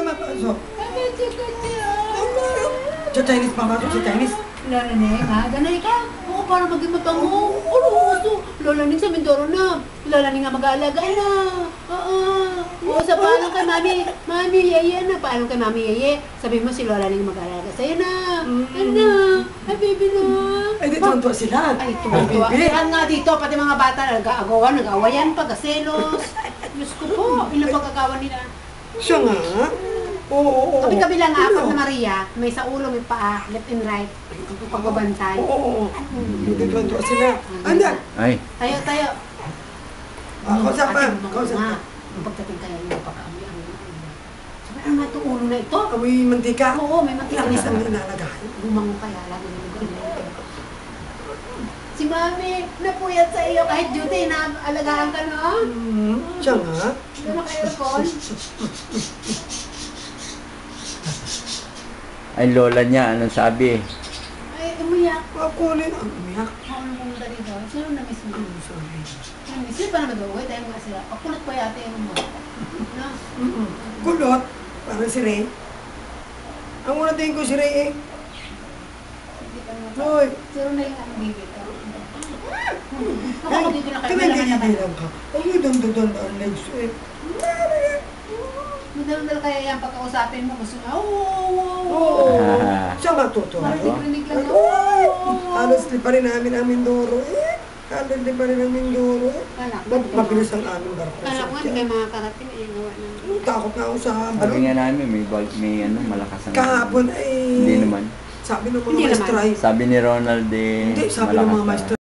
papasok. Sa Chinese papasok, sa Chinese. Lola Ning, ha? Ganay ka? Oo, para maging matango. Ano gusto? Lola Ning sa Mindoro na. Lola Ning nga mag-aalaga na. Oo, sa paalam kay Mami. Mami, Yeye na. Paalam kay Mami, Yeye. Sabi mo si Lola Ning mag-aalaga sa'yo na. Ano? Ay, baby na. Ay, di tuwan-tuwa sila. Ay, tuwa-tuwa. Kaya nga dito, pati mga bata, nag-aagawan, nag-awayan, pagkaselos. Diyos ko po, ilang pagkakawan nila. Siya nga. Oo. Kami lang apat na Maria, may sa ulo, may paa, left and right, pagbabantay. Oo. Hindi tuwan-tuwa sila. Anda. Ay. Tayo. Kausapan. Ang pagdating kaya yung pagkakami ang sabi, ano na ito, ulo na ito? Amoy mantika. Oo, may mantika. Langis ang inalagahan. Gumango kaya, lagi na ganun. Si Mami, napuyat sa iyo kahit duty na alagaan ka na. Siya nga. Doon na ka-aircon. Ay, lola niya, anong sabi? Ay, umiyak. Pakulin ang umiyak. Ako na pumunta dito. Sino na-miss mo? Sorry. Na-miss mo pa naman daw. Wait, tayo mga sila. Pakulat pa yata yung mo. No? Kulot. Parang si Ray. Ang una tingin ko si Ray eh. Hindi pa naman. Hoy. Sino na yung ang bibig ka? Ako dito na kayo. Kinagigiliran ka. Ang idon-dodon ang legs eh. Madal-dal kaya yan pagkausapin mo. Gusto nga, oo. Siya matutuwa. Marinig-rinig lang na, Halos di pa rin namin ang Mindoro eh. Halos di pa rin ang Mindoro eh. Mabilis ang aming barko. Kala ko nga, may mga karating ay gawa na. Takot na ako sa Sabi balon. nga namin, may malakas ang... Kahapon ay... Hindi naman. Sabi ng mga Hindi naman. maestro ay... Sabi ni Ronald Hindi, sabi ng mga malakas na. maestro